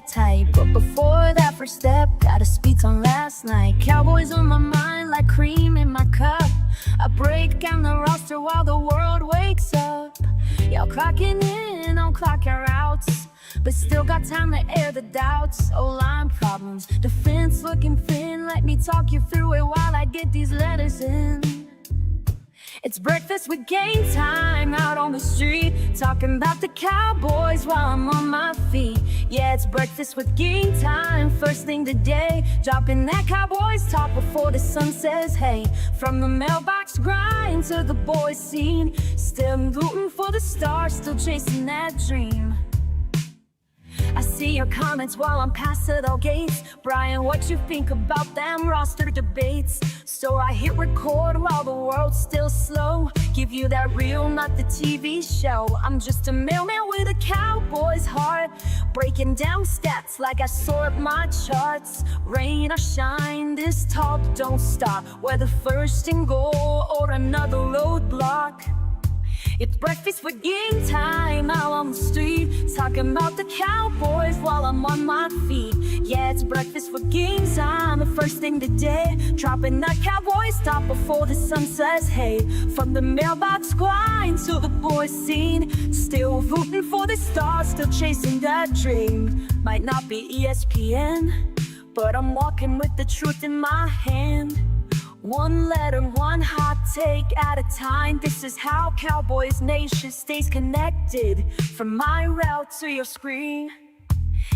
tight. But before that first step, gotta speak on last night. Cowboys on my mind like cream in my cup. I break down the roster while the world wakes up. Y'all clocking in on clock our outs, but still got time to air the doubts. O-line problems, defense looking thin. Let me talk you through it while I get these letters in. It's breakfast with game time out on the street, talking about the Cowboys while I'm on my feet. Yeah, it's breakfast with game time, first thing today. Dropping that Cowboys talk before the sun says hey. From the mailbox grind to the boys scene, still rooting for the stars, still chasing that dream. I see your comments while I'm past the gates. Brian, what you think about them roster debates? So I hit record while the world's still slow. Give you that real, not the TV show. I'm just a mailman with a Cowboys heart, breaking down stats like I sort my charts. Rain or shine, this talk don't stop, whether first and goal or another roadblock. It's breakfast with game time out on the street, talking about the Cowboys while I'm on my feet. Yeah, it's breakfast with game time, the first thing today. Dropping that Cowboys talk before the sun says hey. From the mailbox grind to the boys scene, still rooting for the stars, still chasing that dream. Might not be ESPN, but I'm walking with the truth in my hand. One letter, one hot take at a time. This is how Cowboys Nation stays connected, from my route to your screen.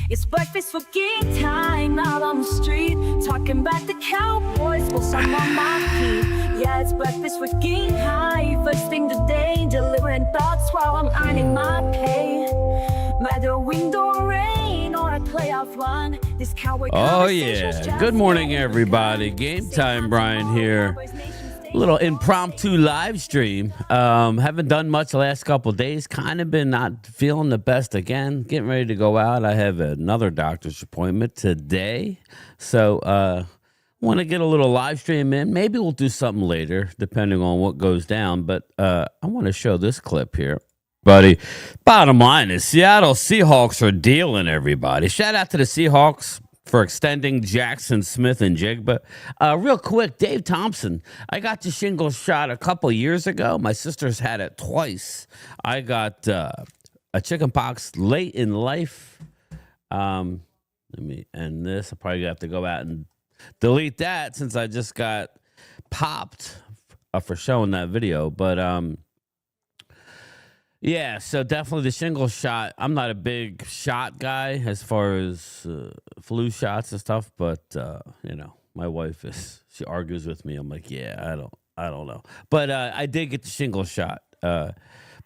It's breakfast with game time out on the street, talking about the Cowboys while I'm on my feet. Yeah, it's breakfast with game time, first thing today. Delivering thoughts while I'm earning my pay. Whether wind or rain or a playoff run, this Cowboy. Oh yeah, good morning everybody. Game time, Brian here. A little impromptu live stream. Haven't done much the last couple of days. Kind of been not feeling the best again. Getting ready to go out. I have another doctor's appointment today. So want to get a little live stream in. Maybe we'll do something later, depending on what goes down. But I want to show this clip here. Buddy, bottom line is Seattle Seahawks are dealing, everybody. Shout out to the Seahawks for extending Jackson Smith and Jigba. Real quick, Dave Thompson. I got the shingle shot a couple years ago. My sister's had it twice. I got a chicken pox late in life. Let me end this. I'll probably have to go out and delete that since I just got popped for showing that video. But yeah, so definitely the shingle shot. I'm not a big shot guy as far as flu shots and stuff, but you know, my wife is. She argues with me. I'm like, yeah, I don't know, but I did get the shingle shot.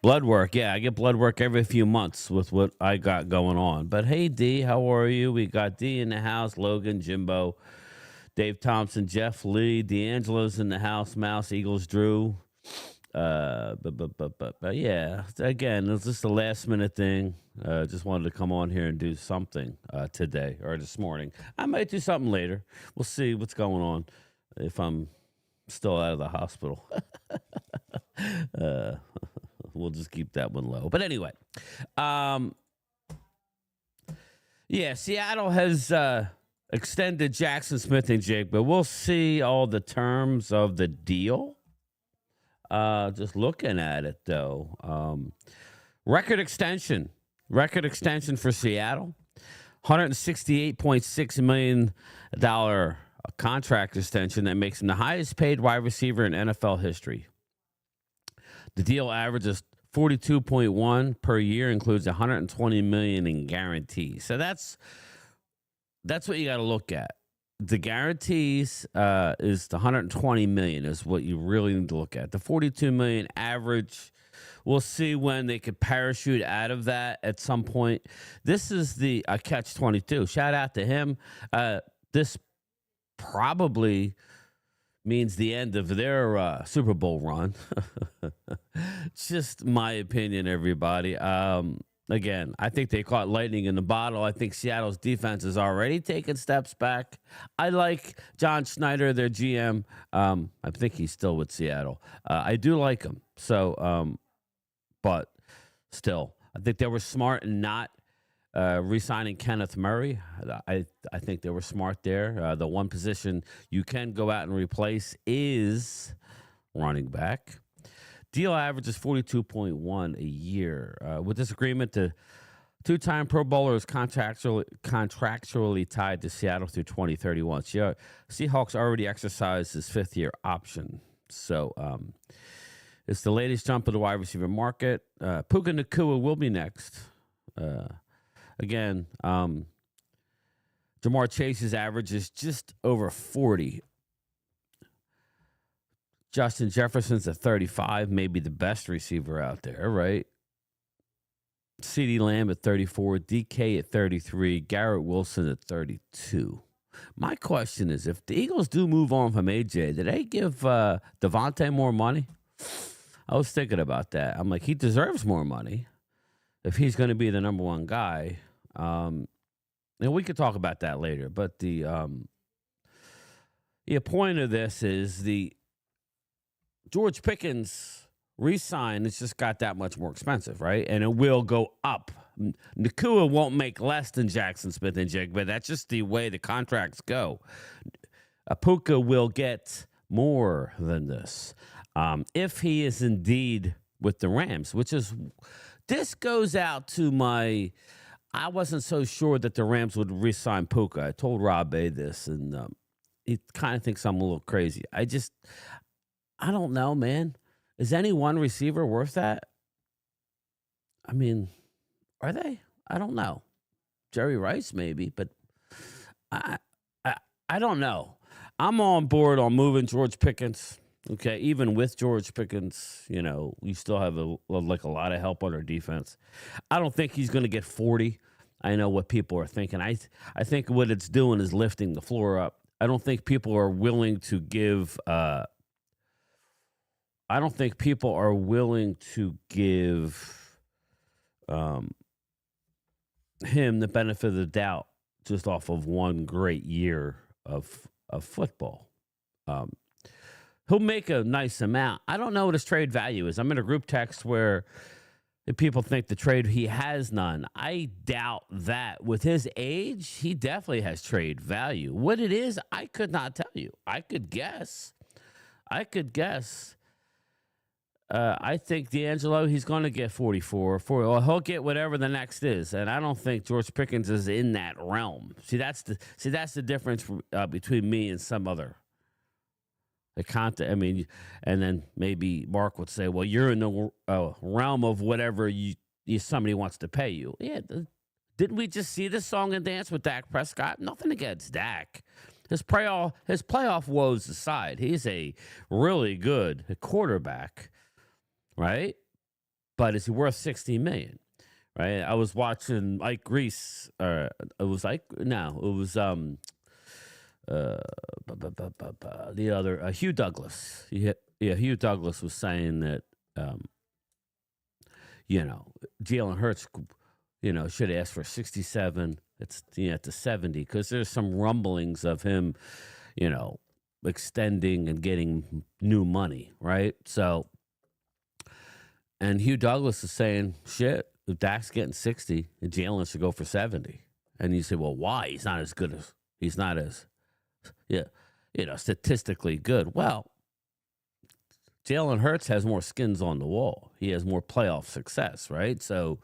Blood work, yeah, I get blood work every few months with what I got going on. But hey, D, how are you? We got D in the house, Logan, Jimbo, Dave Thompson, Jeff Lee, D'Angelo's in the house, Mouse, Eagles, Drew. But yeah, again, it was just a last minute thing. Just wanted to come on here and do something today or this morning. I might do something later. We'll see what's going on if I'm still out of the hospital. We'll just keep that one low. But anyway, yeah, Seattle has extended Jackson Smith and Jake, but we'll see all the terms of the deal. Just looking at it, though. Record extension for Seattle. $168.6 million contract extension that makes him the highest paid wide receiver in NFL history. The deal averages 42.1 per year, includes $120 million in guarantees. So that's what you got to look at. The guarantees is the $120 million is what you really need to look at. The $42 million average, we'll see when they could parachute out of that at some point. This is the catch-22. Shout out to him. This probably means the end of their Super Bowl run. It's just my opinion, everybody. Again, I think they caught lightning in the bottle. I think Seattle's defense is already taking steps back. I like John Schneider, their GM. I think he's still with Seattle. I do like him. So, but still, I think they were smart in not Re-signing Kenneth Murray, I think they were smart there. The one position you can go out and replace is running back. Deal average is 42.1 a year. With this agreement, the two-time Pro Bowler is contractually tied to Seattle through 2031. Seahawks already exercised his fifth-year option. So it's the latest jump of the wide receiver market. Puka Nacua will be next. Again, Jamar Chase's average is just over 40. Justin Jefferson's at 35, maybe the best receiver out there, right? CeeDee Lamb at 34, DK at 33, Garrett Wilson at 32. My question is, if the Eagles do move on from AJ, did they give Devontae more money? I was thinking about that. I'm like, he deserves more money if he's going to be the number one guy. And we could talk about that later. But the point of this is the George Pickens re-sign. It's just got that much more expensive, right? And it will go up. Nacua won't make less than Jackson Smith and Jigba. That's just the way the contracts go. Puka will get more than this if he is indeed with the Rams, which is this goes out to my. I wasn't so sure that the Rams would re-sign Puka. I told Rob A this, and he kind of thinks I'm a little crazy. I don't know, man. Is any one receiver worth that? I mean, are they? I don't know. Jerry Rice, maybe, but I don't know. I'm on board on moving George Pickens. Okay, even with George Pickens, you still have a lot of help on our defense. I don't think he's going to get 40. I know what people are thinking. I think what it's doing is lifting the floor up. I don't think people are willing to give. I don't think people are willing to give him the benefit of the doubt just off of one great year of football. He'll make a nice amount. I don't know what his trade value is. I'm in a group text where people think the trade, he has none. I doubt that. With his age, he definitely has trade value. What it is, I could not tell you. I could guess. I think D'Angelo, he's going to get 44. Well, he'll get whatever the next is, and I don't think George Pickens is in that realm. That's the difference between me and some other. And then maybe Mark would say, "Well, you're in the realm of whatever somebody wants to pay you." Yeah, didn't we just see this song and dance with Dak Prescott? Nothing against Dak. His playoff woes aside, he's a really good quarterback. Right? But is he worth $60 million? Right? I was watching Ike Reese, it was the other Hugh Douglas. Hugh Douglas was saying that Jalen Hurts should ask for 67. It's to 70 because there's some rumblings of him, extending and getting new money, right? So and Hugh Douglas is saying, shit, if Dak's getting 60, and Jalen should go for 70. And you say, well, why? He's not as statistically good. Well, Jalen Hurts has more skins on the wall. He has more playoff success, right? So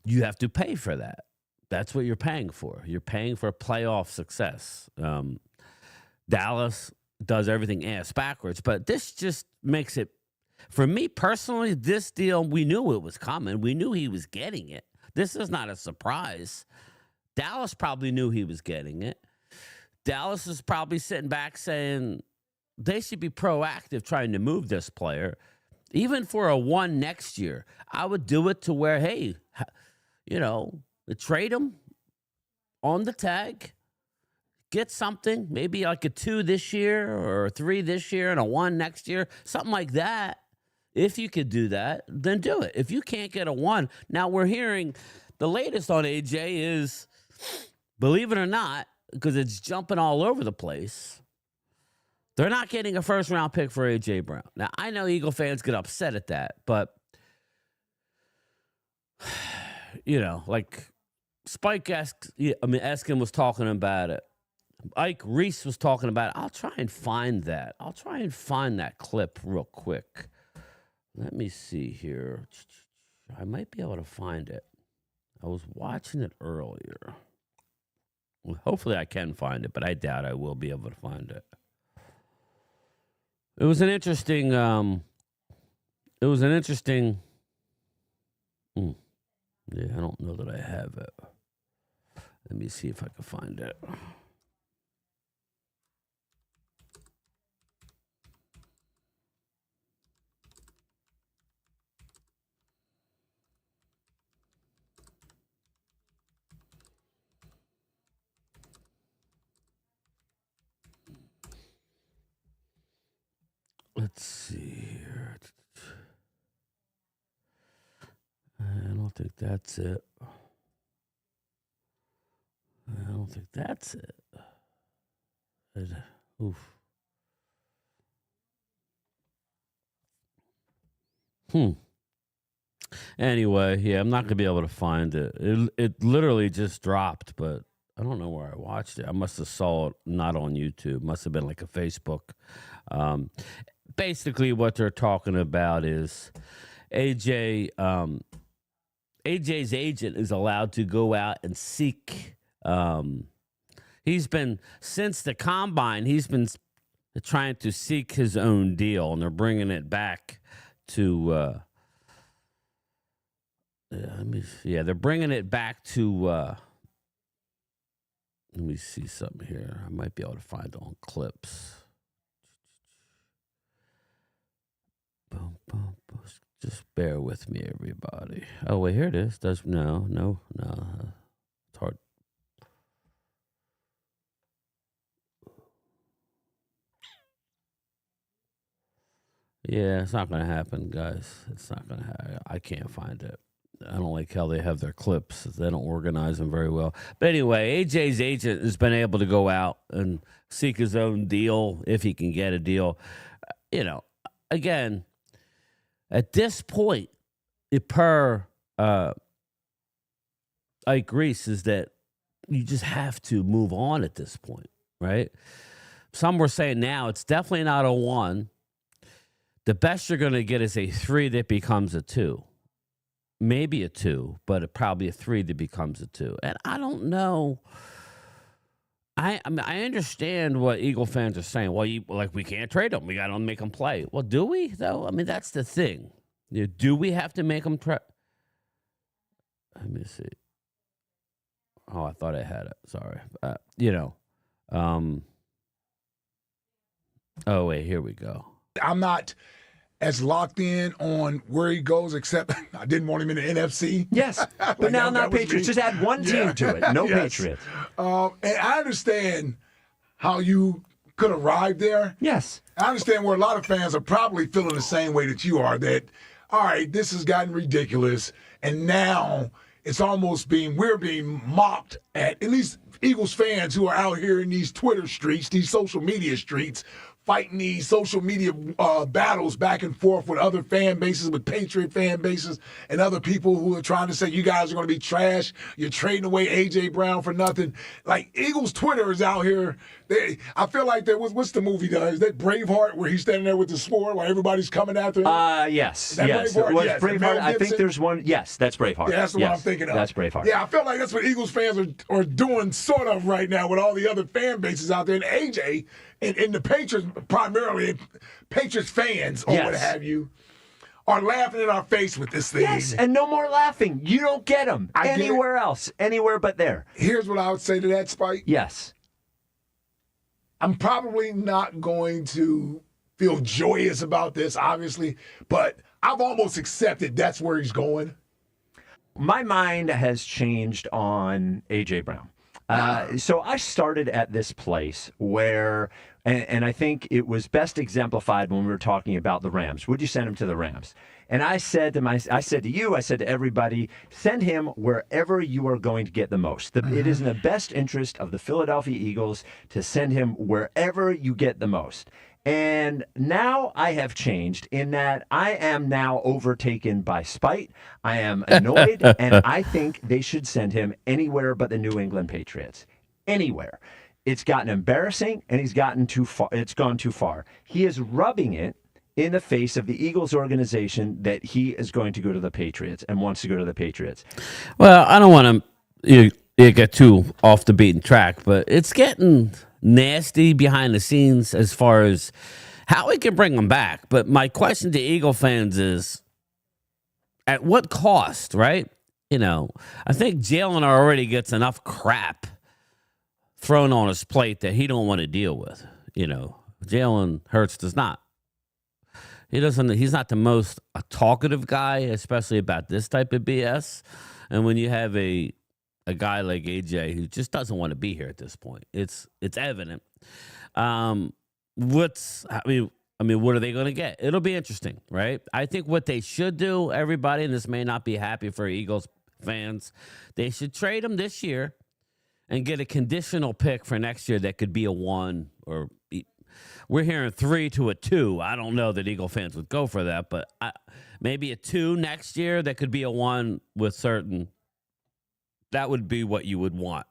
you have to pay for that. That's what you're paying for. You're paying for playoff success. Dallas does everything ass backwards, but this just makes it. For me personally, this deal, we knew it was coming. We knew he was getting it. This is not a surprise. Dallas probably knew he was getting it. Dallas is probably sitting back saying they should be proactive trying to move this player. Even for a one next year, I would do it to where, hey, trade him on the tag, get something, maybe like a 2 this year or a 3 this year and a 1 next year, something like that. If you could do that, then do it. If you can't get a 1, now we're hearing the latest on AJ is, believe it or not, because it's jumping all over the place, they're not getting a first-round pick for AJ Brown. Now, I know Eagle fans get upset at that, but like Spike Eskin was talking about it. Ike Reese was talking about it. I'll try and find that. I'll try and find that clip real quick. Let me see here. I might be able to find it. I was watching it earlier. Well, hopefully I can find it, but I doubt I will be able to find it. It was an interesting. Yeah, I don't know that I have it. Let me see if I can find it. Let's see here. I don't think that's it. I don't think that's it. Oof. Anyway, yeah, I'm not gonna be able to find it. It literally just dropped, but I don't know where I watched it. I must have saw it not on YouTube. Must have been like a Facebook. Basically, what they're talking about is AJ. AJ's agent is allowed to go out and seek. He's been since the combine. He's been trying to seek his own deal, and they're bringing it back to. They're bringing it back to. Let me see something here. I might be able to find it on clips. Boom, boom, boom. Just bear with me, everybody. Oh wait, here it is. No. It's hard. Yeah, it's not gonna happen, guys. It's not gonna happen. I can't find it. I don't like how they have their clips. They don't organize them very well. But anyway, AJ's agent has been able to go out and seek his own deal if he can get a deal. Again, at this point, per Ike Reese, is that you just have to move on at this point, right? Some were saying now it's definitely not a 1. The best you're going to get is a 3 that becomes a 2. Maybe a 2, but probably a 3 that becomes a 2. And I don't know. I understand what Eagle fans are saying. Well, we can't trade them. We got to make them play. Well, do we, though? I mean, that's the thing. Do we have to make them try? Let me see. Oh, I thought I had it. Sorry. Oh, wait, here we go. I'm not as locked in on where he goes, except I didn't want him in the NFC. Yes, but now not Patriots. Just add one team to it. No yes. Patriots. And I understand how you could arrive there. Yes. I understand where a lot of fans are probably feeling the same way that you are, that, all right, this has gotten ridiculous, and now it's almost we're being mocked at least Eagles fans who are out here in these Twitter streets, these social media streets, fighting these social media battles back and forth with other fan bases, with Patriot fan bases, and other people who are trying to say you guys are going to be trash. You're trading away A.J. Brown for nothing. Like, Eagles Twitter is out here. I feel like what's the movie is that Braveheart, where he's standing there with the sword while everybody's coming after him? Yes. Yes. It was Braveheart. I think there's one. Yes, that's Braveheart. Yeah, that's the one I'm thinking of. That's Braveheart. Yeah, I feel like that's what Eagles fans are doing sort of right now with all the other fan bases out there. And AJ and the Patriots, primarily Patriots fans or what have you, are laughing in our face with this thing. Yes, and no more laughing. You don't get them anywhere else, anywhere but there. Here's what I would say to that, Spike. Yes. I'm probably not going to feel joyous about this, obviously, but I've almost accepted that's where he's going. My mind has changed on A.J. Brown. So I started at this place where, and I think it was best exemplified when we were talking about the Rams. Would you send him to the Rams? And I said to everybody, send him wherever you are going to get the most. It is in the best interest of the Philadelphia Eagles to send him wherever you get the most. And now I have changed in that I am now overtaken by spite. I am annoyed, and I think they should send him anywhere but the New England Patriots. Anywhere. It's gotten embarrassing, and he's gotten too far. It's gone too far. He is rubbing it in the face of the Eagles organization that he is going to go to the Patriots and wants to go to the Patriots. Well, I don't want to get too off the beaten track, but it's getting nasty behind the scenes as far as how we can bring them back. But my question to Eagle fans is, at what cost, right? I think Jalen already gets enough crap thrown on his plate that he don't want to deal with. Jalen Hurts does not. He's not the most talkative guy, especially about this type of BS. And when you have a guy like AJ who just doesn't want to be here at this point, it's evident. What are they going to get? It'll be interesting, right? I think what they should do, everybody, and this may not be happy for Eagles fans, they should trade him this year and get a conditional pick for next year that could be a 1 or we're hearing 3 to a 2. I don't know that Eagle fans would go for that, but maybe a 2 next year that could be a 1 with certain. That would be what you would want.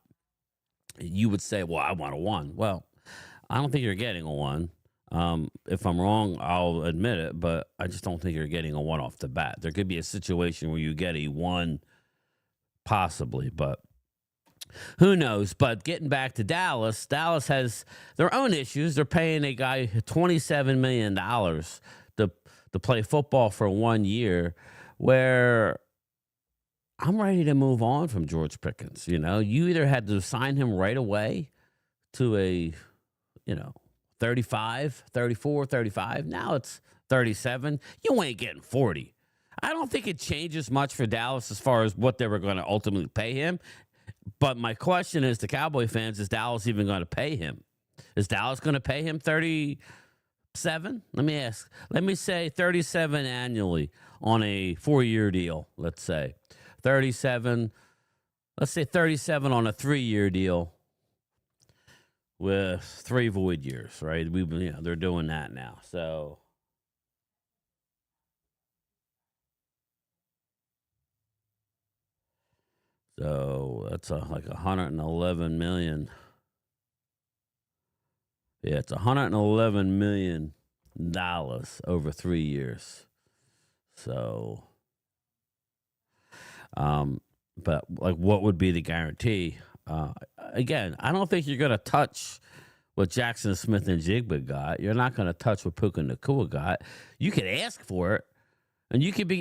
You would say, well, I want a 1. Well, I don't think you're getting a 1. If I'm wrong, I'll admit it, but I just don't think you're getting a 1 off the bat. There could be a situation where you get a 1 possibly, but who knows? But getting back to Dallas has their own issues. They're paying a guy $27 million to play football for 1 year, where I'm ready to move on from George Pickens. You either had to sign him right away to a, 35, 34, 35. Now it's 37. You ain't getting 40. I don't think it changes much for Dallas as far as what they were going to ultimately pay him. But my question is to Cowboy fans, is Dallas even going to pay him? Is Dallas going to pay him 37? Let me ask. Let me say 37 annually on a 4-year deal, let's say. 37. Let's say 37 on a 3-year deal with 3 void years, right? They're doing that now. So that's like $111 million. Yeah, it's $111 million over 3 years. So, but like, what would be the guarantee? Again, I don't think you're going to touch what Jackson Smith and Jigba got. You're not going to touch what Puka Nacua got. You could ask for it, and you could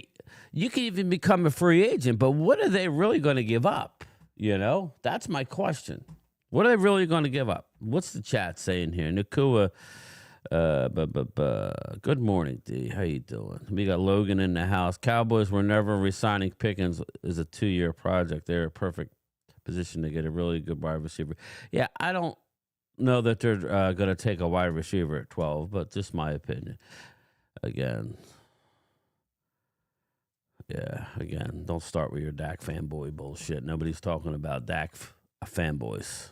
even become a free agent. But what are they really going to give up? That's my question. What are they really going to give up? What's the chat saying here? Nacua, good morning, D. How you doing? We got Logan in the house. Cowboys were never resigning Pickens as a 2-year project. They're a perfect position to get a really good wide receiver. Yeah, I don't know that they're going to take a wide receiver at 12, but just my opinion. Again, don't start with your Dak fanboy bullshit. Nobody's talking about Dak fanboys.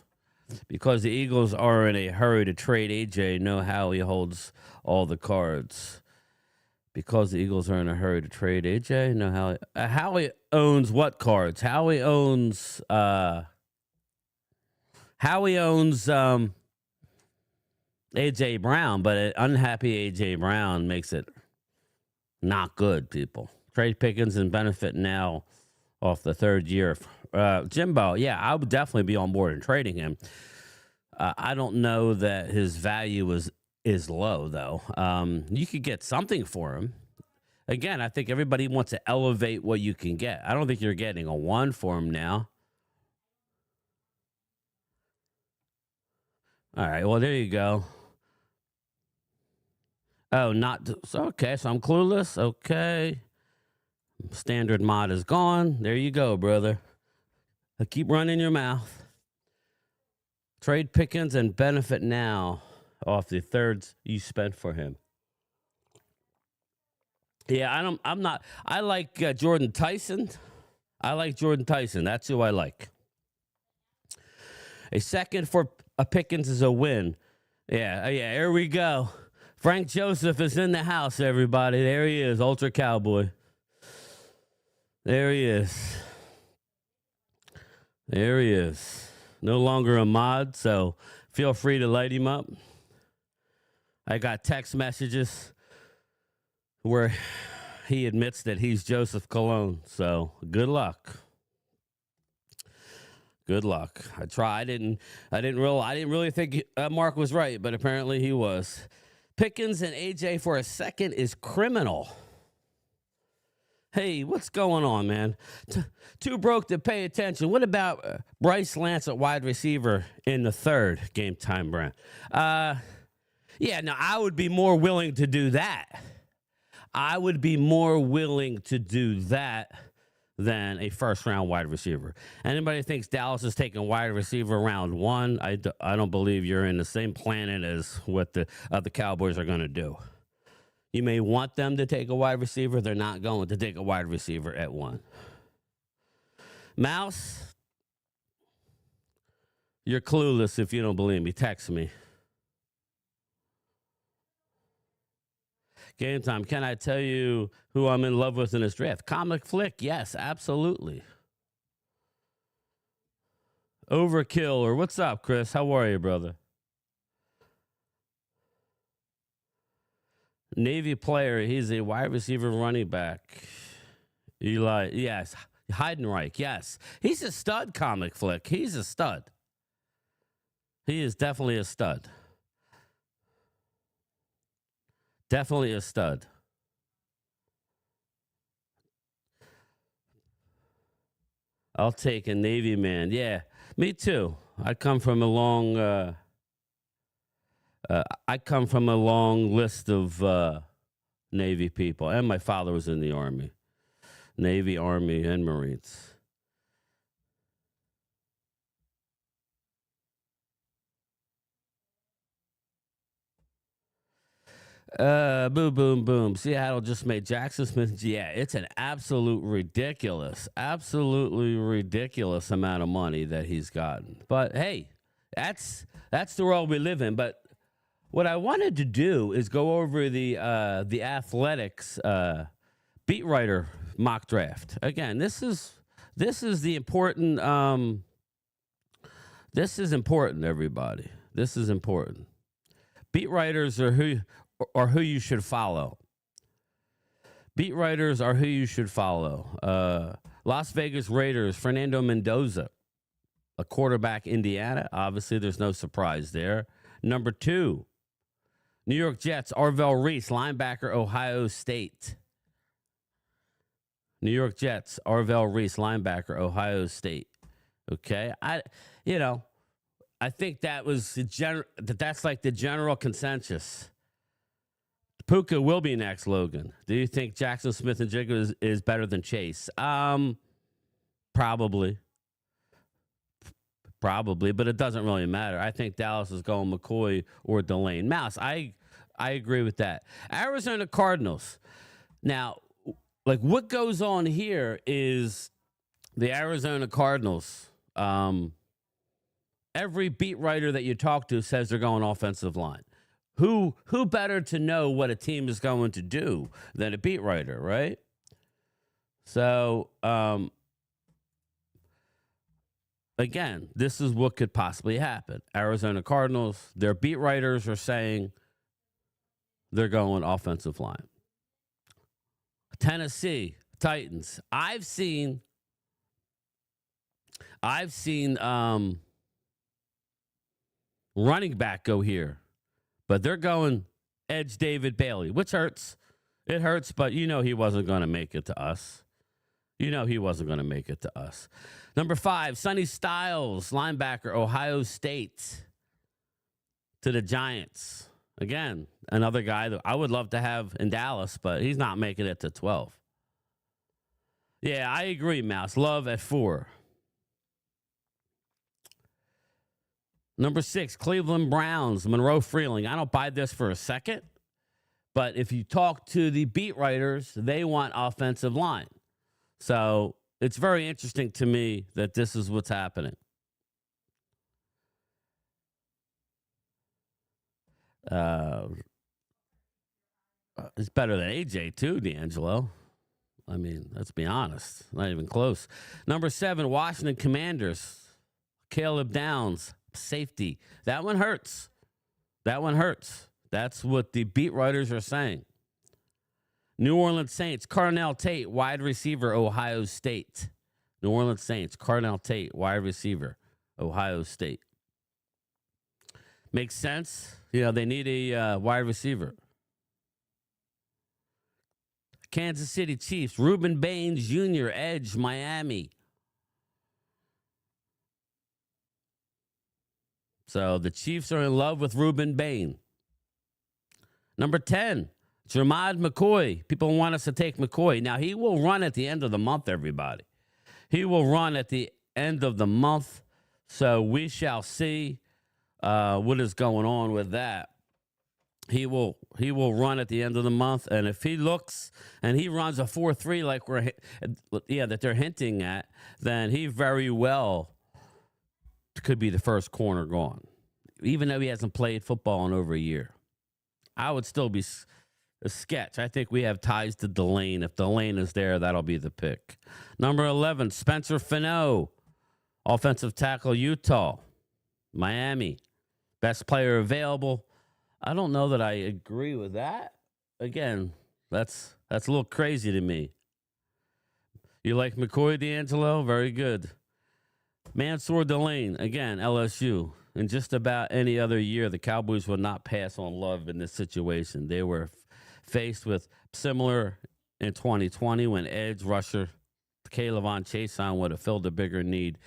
Because the Eagles are in a hurry to trade AJ, know how he holds all the cards. Because the Eagles are in a hurry to trade AJ, know how he owns what cards? How he owns AJ Brown, but an unhappy AJ Brown makes it not good, people. Trade Pickens and benefit now off the 3rd year. Jimbo, yeah, I would definitely be on board in trading him. I don't know that his value is low, though. You could get something for him. Again, I think everybody wants to elevate what you can get. I don't think you're getting a 1 for him now. All right, well, there you go. Oh, okay, so I'm clueless. Okay. Standard mod is gone. There you go, brother. Keep running your mouth. Trade Pickens and benefit now off the 3rds you spent for him. Yeah, I like Jordan Tyson. That's who I like. A 2nd for a Pickens is a win. Yeah, here we go. Frank Joseph is in the house, everybody. There he is, Ultra Cowboy. There he is. There he is. No longer a mod, so feel free to light him up. I got text messages where he admits that he's Joseph Cologne, so good luck. Good luck. I didn't really think Mark was right, but apparently he was. Pickens and AJ for a second is criminal. Hey, what's going on, man? Too broke to pay attention. What about Bryce Lance at wide receiver in the third game time, Brent? Yeah, no, I would be more willing to do that. I would be more willing to do that than a first-round wide receiver. Anybody thinks Dallas is taking wide receiver round one, I don't believe you're in the same planet as what the Cowboys are going to do. You may want them to take a wide receiver. They're not going to take a wide receiver at one. Mouse, you're clueless if you don't believe me. Text me. Game time. Can I tell you who I'm in love with in this draft? Comic flick. Yes, absolutely. Overkill or what's up, Chris? How are you, brother? Navy player. He's a wide receiver running back. Eli. Yes. Heidenreich. Yes. He's a stud, comic flick. He's a stud. He is definitely a stud. Definitely a stud. I'll take a Navy man. Yeah, me too. I come from a long list of Navy people, and my father was in the Army, Navy, Army, and Marines. Boom, boom, boom. Seattle just made Jackson Smith. Yeah, it's an absolutely ridiculous amount of money that he's gotten. But hey, that's the world we live in. But what I wanted to do is go over the Athletics beat writer mock draft. Again, this is the important. This is important, everybody. This is important. Beat writers are who you should follow. Beat writers are who you should follow. Las Vegas Raiders, Fernando Mendoza, a quarterback, Indiana. Obviously, there's no surprise there. Number 2, New York Jets, Arvell Reese, linebacker, Ohio State. New York Jets, Arvell Reese, linebacker, Ohio State. Okay, I think that's like the general consensus. Puka will be next, Logan. Do you think Jackson Smith and Jigga is better than Chase? Probably, but it doesn't really matter. I think Dallas is going McCoy or Delane. Mouse, I agree with that. Arizona Cardinals. Now, like what goes on here is the Arizona Cardinals. Every beat writer that you talk to says they're going offensive line. Who better to know what a team is going to do than a beat writer, right? So, again, this is what could possibly happen. Arizona Cardinals, their beat writers are saying they're going offensive line. Tennessee Titans. I've seen running back go here. But they're going edge David Bailey, which hurts. It hurts, but he wasn't going to make it to us. Number 5, Sonny Styles, linebacker, Ohio State, to the Giants. Again, another guy that I would love to have in Dallas, but he's not making it to 12. Yeah, I agree, Mouse. Love at 4. Number 6, Cleveland Browns, Monroe Freeling. I don't buy this for a second, but if you talk to the beat writers, they want offensive line. So it's very interesting to me that this is what's happening. It's better than AJ too, D'Angelo. I mean, let's be honest. Not even close. Number 7, Washington Commanders. Caleb Downs, safety. That one hurts. That one hurts. That's what the beat writers are saying. New Orleans Saints, Carnell Tate, wide receiver, Ohio State. New Orleans Saints, Carnell Tate, wide receiver, Ohio State. Makes sense. You know, they need a wide receiver. Kansas City Chiefs, Reuben Baines Jr., edge, Miami. So the Chiefs are in love with Reuben Bain. Number 10, Jermad McCoy. People want us to take McCoy. Now, he will run at the end of the month, everybody. He will run at the end of the month. So we shall see what is going on with that. He will run at the end of the month, and if he looks and he runs a 4.3 like that they're hinting at, then he very well could be the first corner gone, even though he hasn't played football in over a year. I would still be a sketch. I think we have ties to Delane. If Delane is there, that'll be the pick. Number 11, Spencer Fano, offensive tackle, Utah, Miami, best player available. I don't know that I agree with that. Again, that's a little crazy to me. You like McCoy, D'Angelo? Very good. Mansour Delane, again, LSU. In just about any other year, the Cowboys would not pass on Love in this situation. They were faced with similar in 2020 when edge rusher Kayvon Chason would have filled a bigger need.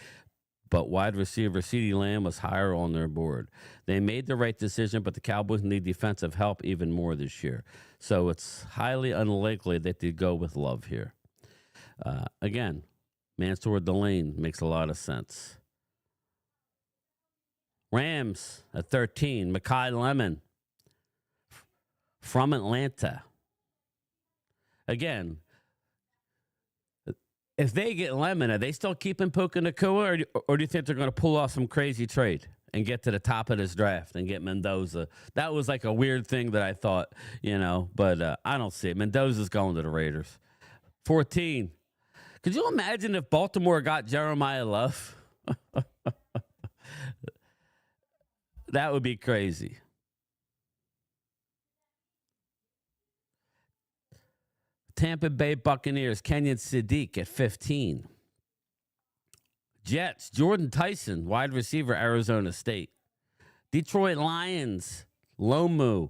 But wide receiver CeeDee Lamb was higher on their board. They made the right decision, but the Cowboys need defensive help even more this year. So it's highly unlikely that they go with Love here. Again, Mansour Delane makes a lot of sense. Rams at 13, Mekhi Lemon from Atlanta. Again, if they get Lemon, are they still keeping Puka Nacua, or do you think they're going to pull off some crazy trade and get to the top of this draft and get Mendoza? That was like a weird thing that I thought, but I don't see it. Mendoza's going to the Raiders. 14. Could you imagine if Baltimore got Jeremiah Love? That would be crazy. Tampa Bay Buccaneers, Kenyon Sadiq at 15. Jets, Jordan Tyson, wide receiver, Arizona State. Detroit Lions, Lomu,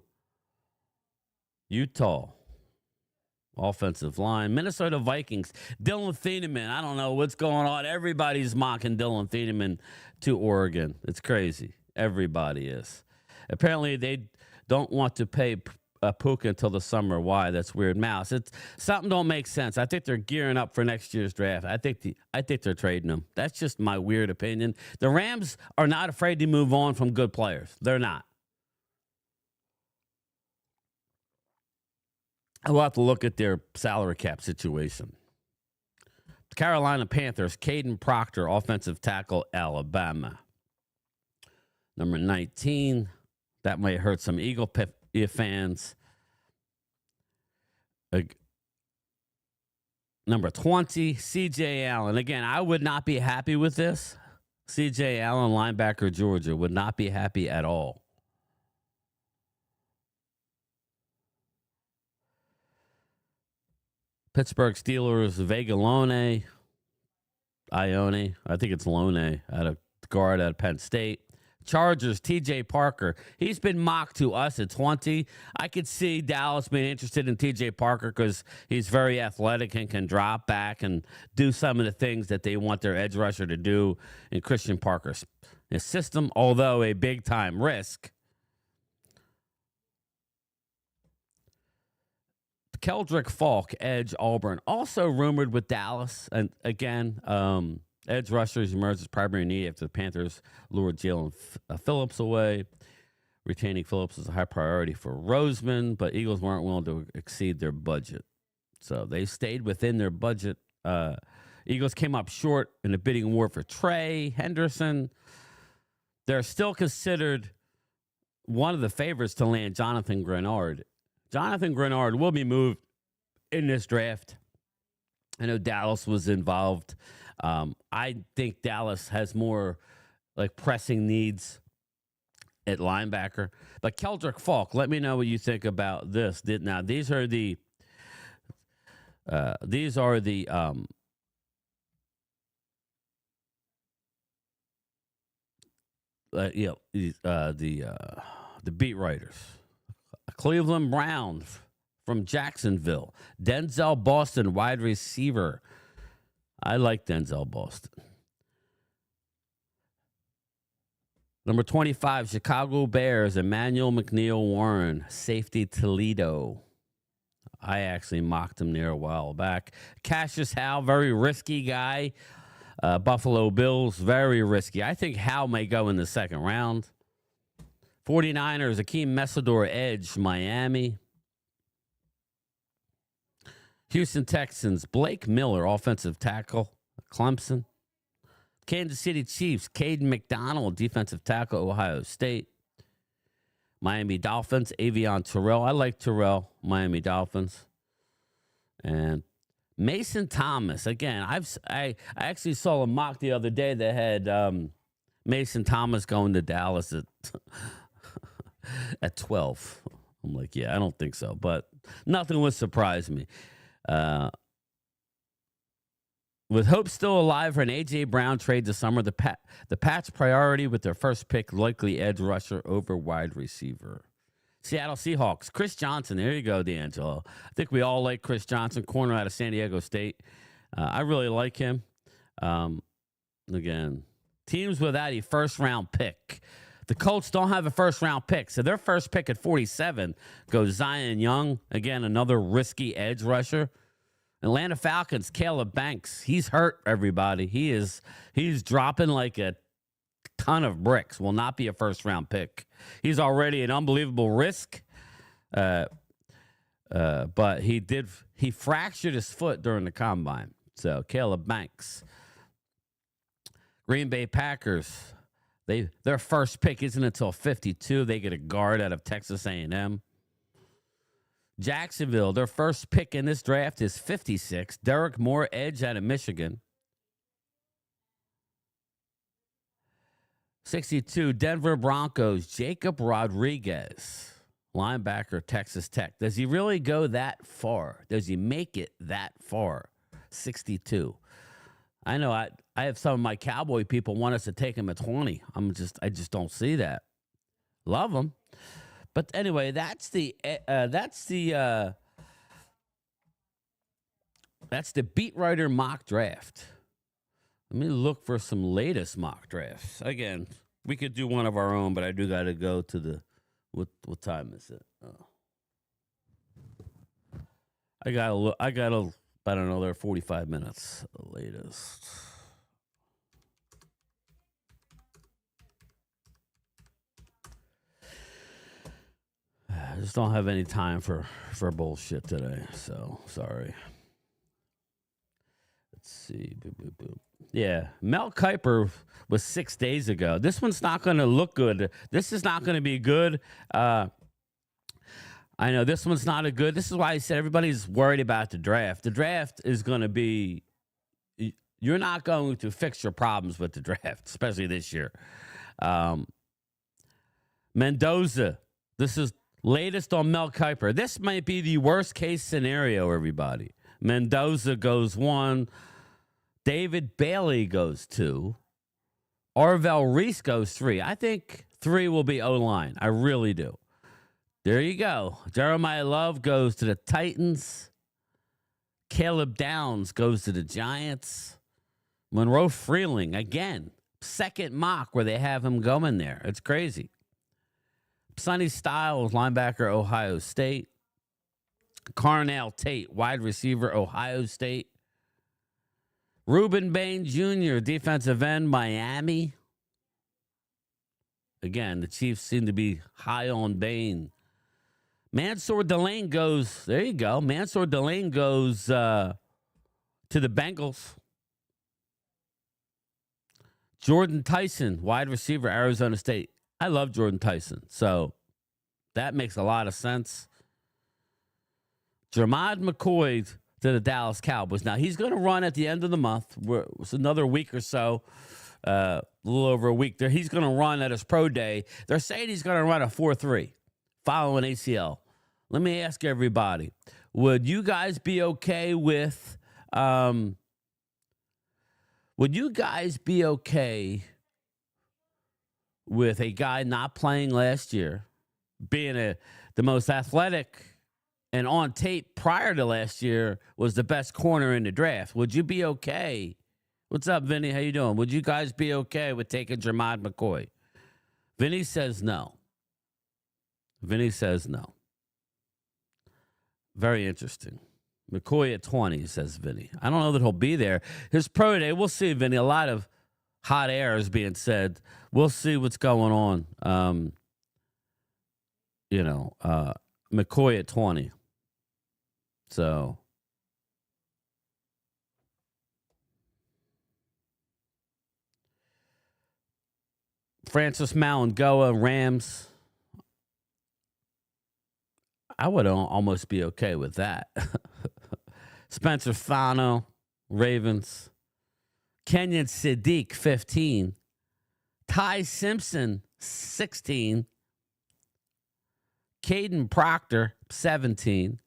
Utah, offensive line. Minnesota Vikings, Dylan Thieneman. I don't know what's going on. Everybody's mocking Dylan Thieneman to Oregon. It's crazy. Everybody is. Apparently, they don't want to pay Puka until the summer. Why? That's weird. Mouse. It's something don't make sense. I think they're gearing up for next year's draft. I think they're trading them. That's just my weird opinion. The Rams are not afraid to move on from good players. They're not. I will have to look at their salary cap situation. Carolina Panthers, Caden Proctor, offensive tackle, Alabama. Number 19, that might hurt some Eagle fans. Number 20, C.J. Allen. Again, I would not be happy with this. C.J. Allen, linebacker, Georgia, would not be happy at all. Pittsburgh Steelers, Vega Ione. I think it's Lone, out of guard out of Penn State. Chargers, T.J. Parker. He's been mocked to us at 20. I could see Dallas being interested in T.J. Parker because he's very athletic and can drop back and do some of the things that they want their edge rusher to do in Christian Parker's system, although a big-time risk. Keldrick Falk, edge, Auburn. Also rumored with Dallas. And again, edge rushers emerged as primary need after the Panthers lured Jalen Phillips away. Retaining Phillips is a high priority for Roseman, but Eagles weren't willing to exceed their budget. So they stayed within their budget. Eagles came up short in the bidding war for Trey Henderson. They're still considered one of the favorites to land Jonathan Grenard Jonathan Grenard will be moved in this draft. I know Dallas was involved. I think Dallas has more like pressing needs at linebacker. But Keldrick Falk, let me know what you think about this. Now, these are the the beat writers. Cleveland Brown from Jacksonville. Denzel Boston, wide receiver. I like Denzel Boston. Number 25, Chicago Bears, Emmanuel McNeil Warren, safety Toledo. I actually mocked him there a while back. Cassius Howe, very risky guy. Buffalo Bills, very risky. I think Howe may go in the second round. 49ers, Akeem Mesidor, edge, Miami. Houston Texans, Blake Miller, offensive tackle, Clemson. Kansas City Chiefs, Caden McDonald, defensive tackle, Ohio State. Miami Dolphins, Avion Terrell. I like Terrell, Miami Dolphins. And Mason Thomas. Again, I actually saw a mock the other day that had Mason Thomas going to Dallas at 12. I'm like, yeah, I don't think so. But nothing would surprise me. With hope still alive for an A.J. Brown trade this summer, the Pats' priority with their first pick, likely edge rusher over wide receiver. Seattle Seahawks, Chris Johnson. There you go, D'Angelo. I think we all like Chris Johnson, corner out of San Diego State. I really like him. Again, teams without a first-round pick. The Colts don't have a first-round pick, so their first pick at 47 goes Zion Young. Again, another risky edge rusher. Atlanta Falcons, Caleb Banks. He's hurt, everybody. He's dropping like a ton of bricks. Will not be a first-round pick. He's already an unbelievable risk. But he fractured his foot during the combine. So Caleb Banks. Green Bay Packers. Their first pick isn't until 52. They get a guard out of Texas A&M. Jacksonville, their first pick in this draft is 56. Derek Moore, edge out of Michigan. 62, Denver Broncos, Jacob Rodriguez, linebacker, Texas Tech. Does he really go that far? Does he make it that far? 62. I know I have some of my Cowboy people want us to take him at 20. I just don't see that. Love him. But anyway, that's the beat writer mock draft. Let me look for some latest mock drafts. Again, we could do one of our own, but I do got to go to the what time is it? Oh. I got about another 45 minutes latest. I just don't have any time for bullshit today, so sorry. Let's see. Boop, boop, boop. Yeah, Mel Kiper was 6 days ago. This one's not going to look good. This is not going to be good. I know this one's not a good. This is why I said everybody's worried about the draft. The draft is going to be. You're not going to fix your problems with the draft, especially this year. Mendoza. This is latest on Mel Kiper. This might be the worst case scenario, everybody. Mendoza goes 1. David Bailey goes 2. Arvell Reese goes 3. I think 3 will be O-line. I really do. There you go. Jeremiah Love goes to the Titans. Caleb Downs goes to the Giants. Monroe Freeling, again, second mock where they have him going there. It's crazy. Sonny Styles, linebacker, Ohio State. Carnell Tate, wide receiver, Ohio State. Reuben Bain Jr., defensive end, Miami. Again, the Chiefs seem to be high on Bain. Mansour Delane goes, there you go. Mansour Delane goes to the Bengals. Jordan Tyson, wide receiver, Arizona State. I love Jordan Tyson, so that makes a lot of sense. Jermod McCoy to the Dallas Cowboys. Now, he's going to run at the end of the month. It's another week or so, a little over a week there. He's going to run at his pro day. They're saying he's going to run a 4.3 following ACL. Let me ask everybody, would you guys be okay with a guy not playing last year, being the most athletic and on tape prior to last year was the best corner in the draft? Would you be okay? What's up, Vinny? How you doing? Would you guys be okay with taking Jermod McCoy? Vinny says no. Vinny says no. Very interesting. McCoy at 20, says Vinny. I don't know that he'll be there. His pro day, we'll see, Vinny. A lot of hot air is being said. We'll see what's going on. McCoy at 20. So Francis Mauigoa, Rams. I would almost be okay with that. Spencer Fano, Ravens. Kenyon Siddiq, 15. Ty Simpson, 16. Caden Proctor, 17.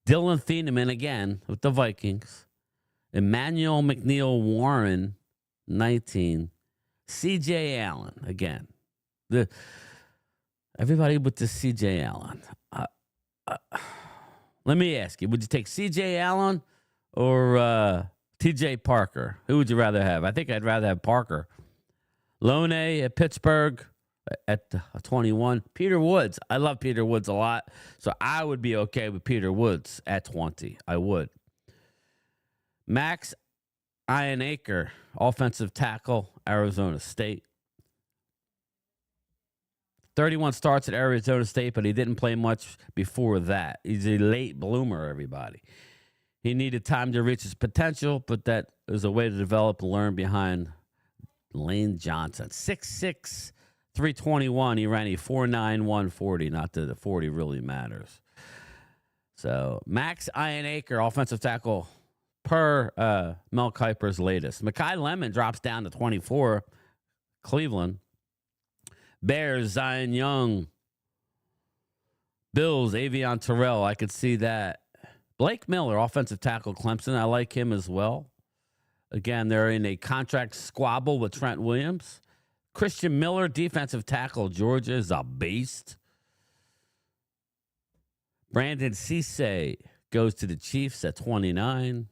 Dylan Thieneman again with the Vikings. Emmanuel McNeil Warren, 19. C.J. Allen again. Everybody with the C.J. Allen. Let me ask you, would you take C.J. Allen or T.J. Parker? Who would you rather have? I think I'd rather have Parker. Lone at Pittsburgh at 21. Peter Woods. I love Peter Woods a lot, so I would be okay with Peter Woods at 20. I would. Max Ionacre, offensive tackle, Arizona State. 31 starts at Arizona State, but he didn't play much before that. He's a late bloomer, everybody. He needed time to reach his potential, but that is a way to develop and learn behind Lane Johnson. 6'6", 321. He ran a 4.9, 140. Not that the 40 really matters. So Max Ionacre, offensive tackle, per Mel Kiper's latest. Mekhi Lemon drops down to 24. Cleveland. Bears, Zion Young. Bills, Avion Terrell. I could see that. Blake Miller, offensive tackle, Clemson. I like him as well. Again, they're in a contract squabble with Trent Williams. Christian Miller, defensive tackle, Georgia, is a beast. Brandon Cisse goes to the Chiefs at 29.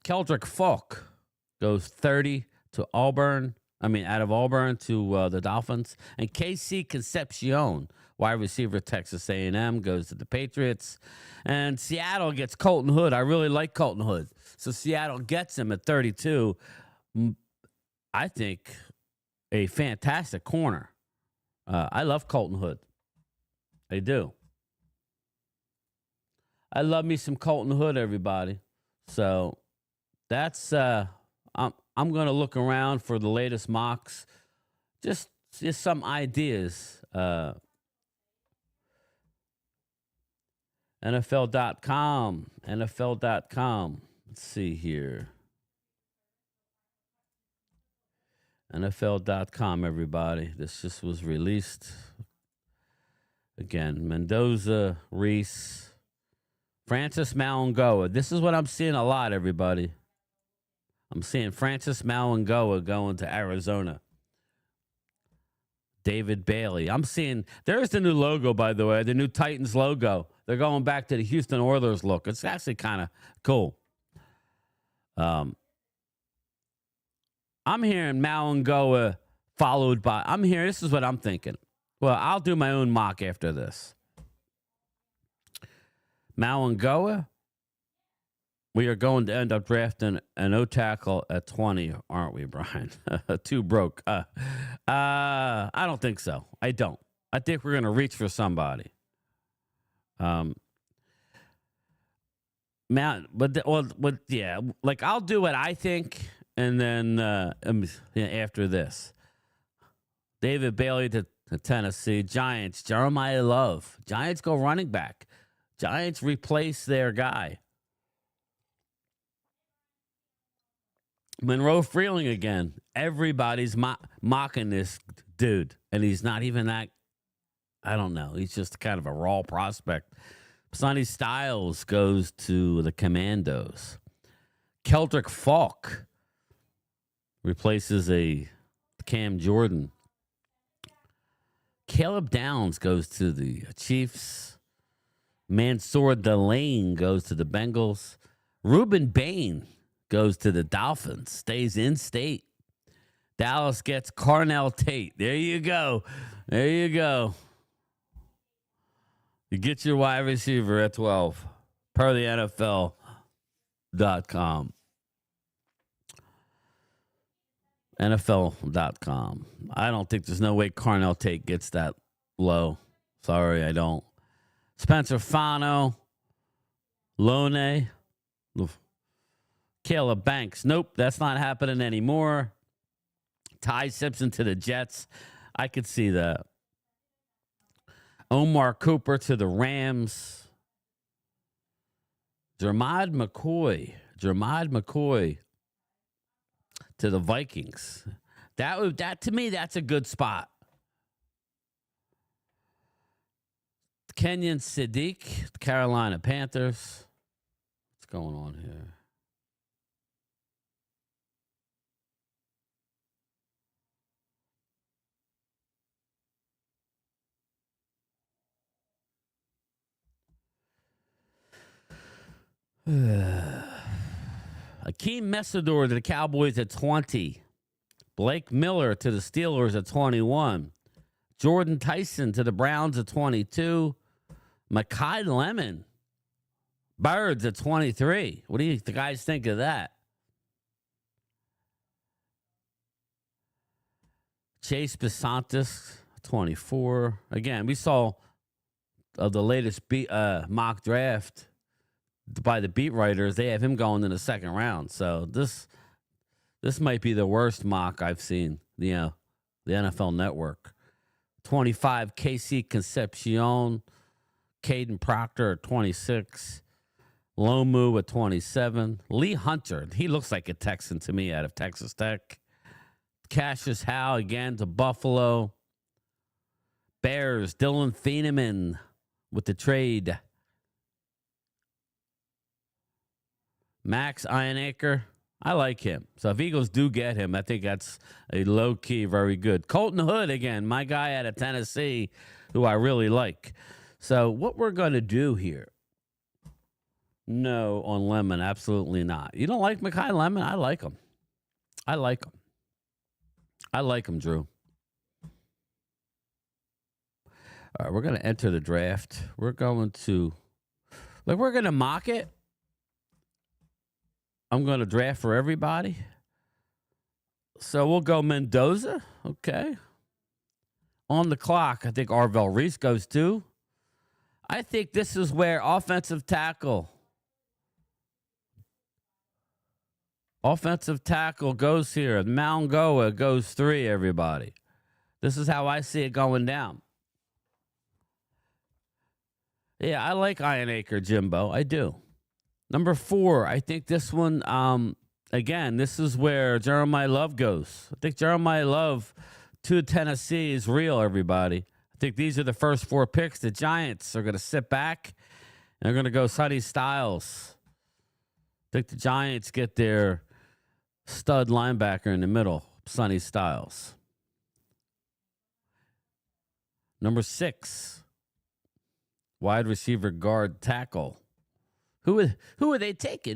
Keldrick Falk goes 30 to Auburn. Out of Auburn to the Dolphins. And KC Concepcion, wide receiver, Texas A&M, goes to the Patriots. And Seattle gets Colton Hood. I really like Colton Hood. So Seattle gets him at 32. I think a fantastic corner. I love Colton Hood. I do. I love me some Colton Hood, everybody. So that's I'm going to look around for the latest mocks. Just some ideas. NFL.com. NFL.com. Let's see here. NFL.com, everybody. This just was released. Again, Mendoza, Reese, Francis Mauigoa. This is what I'm seeing a lot, everybody. I'm seeing Francis Mauigoa going to Arizona. David Bailey. I'm seeing, there's the new logo, by the way, the new Titans logo. They're going back to the Houston Oilers look. It's actually kind of cool. I'm hearing Mauigoa followed by, this is what I'm thinking. Well, I'll do my own mock after this. Mauigoa. We are going to end up drafting an O-tackle at 20, aren't we, Brian? Too broke. I don't think so. I don't. I think we're going to reach for somebody. I'll do what I think, and then after this, David Bailey to Tennessee. Giants, Jeremiah Love. Giants go running back. Giants replace their guy. Monroe Freeling again. Everybody's mocking this dude, and he's not even that. I don't know. He's just kind of a raw prospect. Sonny Styles goes to the Commandos. Keldrick Falk replaces a Cam Jordan. Caleb Downs goes to the Chiefs. Mansour Delane goes to the Bengals. Reuben Bain goes to the Dolphins, stays in state. Dallas gets Carnell Tate. There you go. There you go. You get your wide receiver at 12 per the NFL.com. NFL.com. I don't think there's no way Carnell Tate gets that low. Sorry, I don't. Spencer Fano, Lone, Caleb Banks. Nope, that's not happening anymore. Ty Simpson to the Jets. I could see that. Omar Cooper to the Rams. Jermad McCoy to the Vikings. That to me, that's a good spot. Kenyon Sadiq, Carolina Panthers. What's going on here? Akeem Messidor to the Cowboys at 20. Blake Miller to the Steelers at 21. Jordan Tyson to the Browns at 22. Mekhi Lemon, Birds at 23. What do you guys think of that? Chase Besantis, 24. Again, we saw the latest mock draft by the beat writers. They have him going in the second round. So this might be the worst mock I've seen. The NFL Network. 25, KC Concepcion. Caden Proctor at 26. Lomu at 27. Lee Hunter. He looks like a Texan to me out of Texas Tech. Cassius Howe again to Buffalo. Bears. Dylan Thieneman with the trade. Max Ironacre. I like him. So if Eagles do get him, I think that's a low-key very good. Colton Hood, again, my guy out of Tennessee, who I really like. So what we're going to do here, no on Lemon, absolutely not. You don't like Mekhi Lemon? I like him. I like him, Drew. All right, we're going to enter the draft. We're going to mock it. I'm going to draft for everybody. So we'll go Mendoza. Okay. On the clock, I think Arvell Reese goes too. I think this is where offensive tackle goes here. Malngoa goes 3, everybody. This is how I see it going down. Yeah, I like Ironacre, Jimbo. I do. Number 4, I think this one, again, this is where Jeremiah Love goes. I think Jeremiah Love to Tennessee is real, everybody. I think these are the first 4 picks. The Giants are going to sit back, and they're going to go Sonny Styles. I think the Giants get their stud linebacker in the middle, Sonny Styles. Number 6, wide receiver guard tackle. Who are they taking?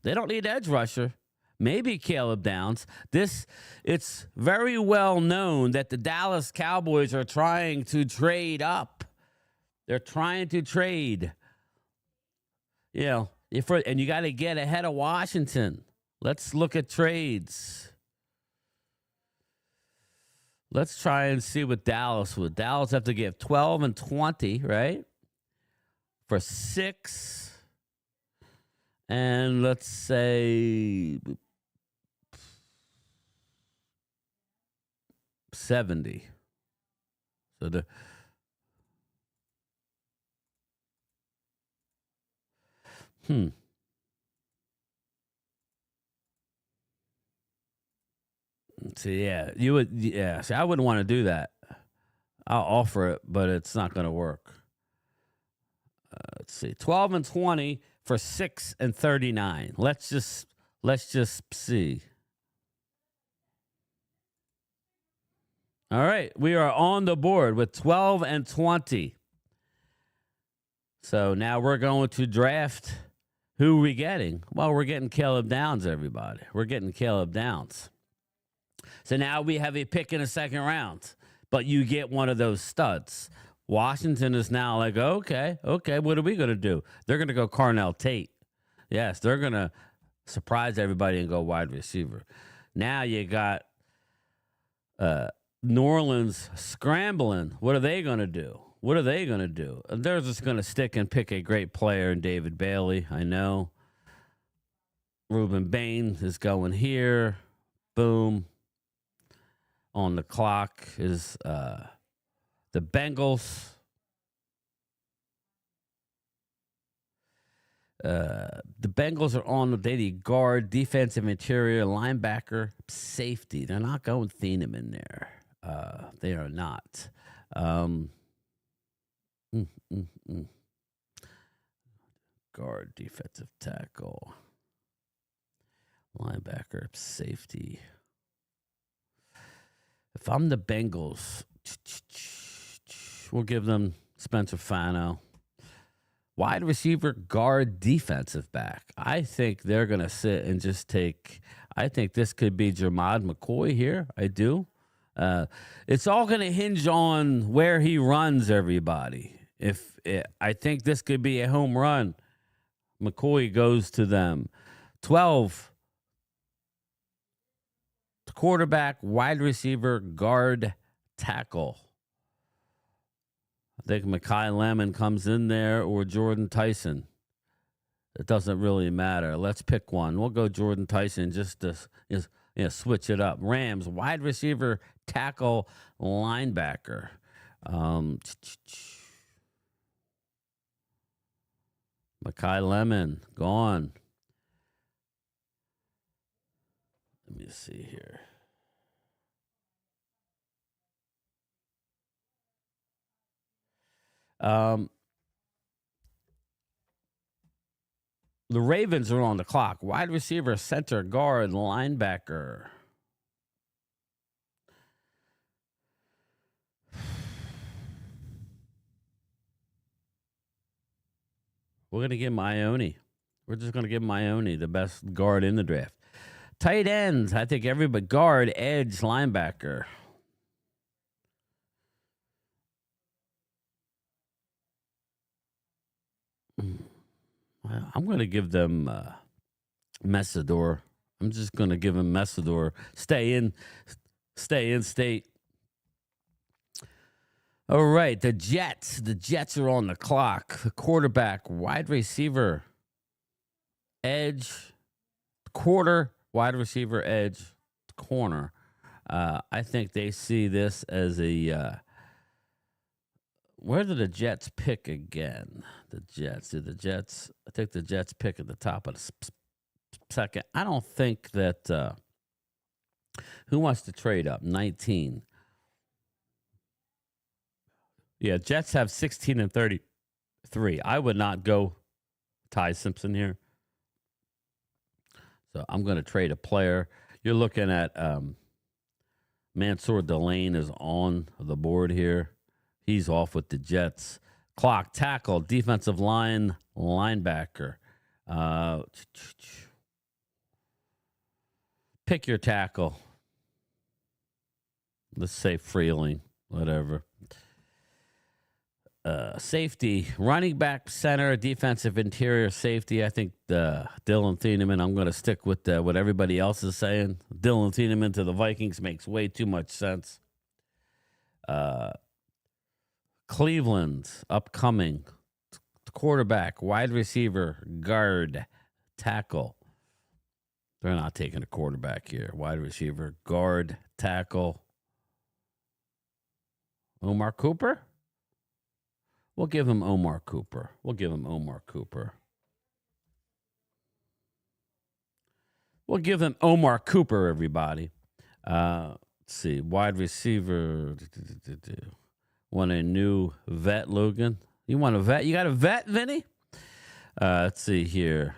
They don't need edge rusher. Maybe Caleb Downs. It's very well known that the Dallas Cowboys are trying to trade up. They're trying to trade. And you got to get ahead of Washington. Let's look at trades. Let's try and see what Dallas would. Dallas have to give 12 and 20, right? For 6. And let's say 70. So Hmm. See, yeah, you would. Yeah, see, I wouldn't want to do that. I'll offer it, but it's not going to work. Let's see, 12-20 for 6-39. Let's just see. All right, we are on the board with 12-20. So now we're going to draft. Who are we getting? Well, we're getting Caleb Downs, everybody. We're getting Caleb Downs. So now we have a pick in the second round, but you get one of those studs. Washington is now like, okay, what are we going to do? They're going to go Carnell Tate. Yes, they're going to surprise everybody and go wide receiver. Now you got New Orleans scrambling. What are they going to do? They're just going to stick and pick a great player in David Bailey. I know. Ruben Bain is going here. Boom. On the clock is the Bengals. The Bengals are on the guard, defensive interior, linebacker, safety. They're not going Thieneman there. They are not. Guard, defensive tackle, linebacker, safety. If I'm the Bengals, we'll give them Spencer Fano. Wide receiver, guard, defensive back. I think they're going to sit and just take. I think this could be Jermod McCoy here. I do. It's all going to hinge on where he runs, everybody. I think this could be a home run, McCoy goes to them. 12. Quarterback, wide receiver, guard, tackle. I think Mekhi Lemon comes in there or Jordan Tyson. It doesn't really matter. Let's pick one. We'll go Jordan Tyson just to switch it up. Rams, wide receiver, tackle, linebacker. Mekhi Lemon, gone. Let me see here. The Ravens are on the clock. Wide receiver, center, guard, linebacker. We're going to give Ione. We're just going to give Ione the best guard in the draft. Tight ends, I think everybody. Guard, edge, linebacker. I'm going to give them Messidor. I'm just going to give him Messidor. Stay in state. All right, the Jets. The Jets are on the clock. The quarterback, wide receiver, edge, quarter, wide receiver, edge, corner. I think they see this as a. Where do the Jets pick again? The Jets. I think the Jets pick at the top of the second. I don't think that. Who wants to trade up? 19. Yeah, Jets have 16 and 33. I would not go Ty Simpson here. So I'm going to trade a player. You're looking at Mansour Delane is on the board here. He's off with the Jets. Clock, tackle, defensive line, linebacker. Pick your tackle. Let's say Freeling, whatever. Safety, running back, center, defensive interior, safety. I think Dylan Thieneman. I'm going to stick with what everybody else is saying. Dylan Thieneman to the Vikings makes way too much sense. Cleveland, upcoming. Quarterback, wide receiver, guard, tackle. They're not taking a quarterback here. Wide receiver, guard, tackle. Omar Cooper? We'll give him Omar Cooper. We'll give them Omar Cooper, everybody. Let's see. Wide receiver. Want a new vet, Logan? You want a vet? You got a vet, Vinny? Let's see here.